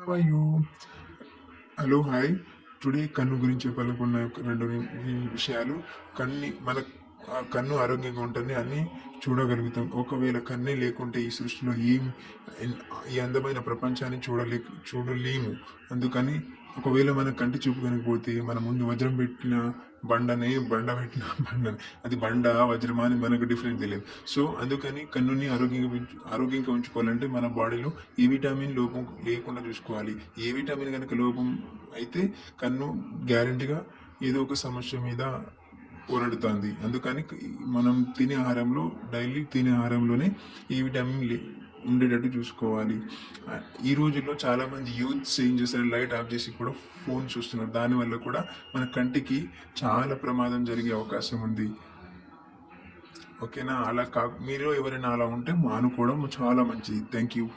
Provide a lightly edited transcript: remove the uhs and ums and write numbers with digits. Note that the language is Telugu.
How are you? Hello, hi. Today కన్ను గురించి చెప్పాలనుకున్న ఒక రెండు విషయాలు. మన కన్ను ఆరోగ్యంగా ఉంటుంది, అన్నీ చూడగలుగుతాం. ఒకవేళ కన్నే లేకుంటే ఈ సృష్టిలో ఎన్- ఈ అందమైన ప్రపంచాన్ని చూడలేము. అందుకని ఒకవేళ మన కంటి చూపు కనుకపోతే మన ముందు వజ్రం పెట్టిన బండ పెట్టిన బండని, అది బండ వజ్రమా అని మనకు డిఫరెన్స్ తెలియదు. సో అందుకని కన్నుని ఆరోగ్యంగా ఉంచుకోవాలంటే మన బాడీలో ఏ విటమిన్ లోపం లేకుండా చూసుకోవాలి. ఏ విటమిన్ కనుక లోపం అయితే కన్ను గ్యారంటీగా ఏదో ఒక సమస్య మీద పోరాడుతుంది. అందుకని మనం డైలీ తినే ఆహారంలోనే ఈ విటమిన్ ఉండేటట్టు చూసుకోవాలి. ఈ రోజుల్లో చాలామంది యూత్స్ ఏం చేస్తారు, లైట్ ఆఫ్ చేసి కూడా ఫోన్ చూస్తున్నారు. దానివల్ల కూడా మన కంటికి చాలా ప్రమాదం జరిగే అవకాశం ఉంది. ఓకేనా? మీరు ఎవరైనా అలా ఉంటే మానుకోవడం చాలా మంచిది. Thank you.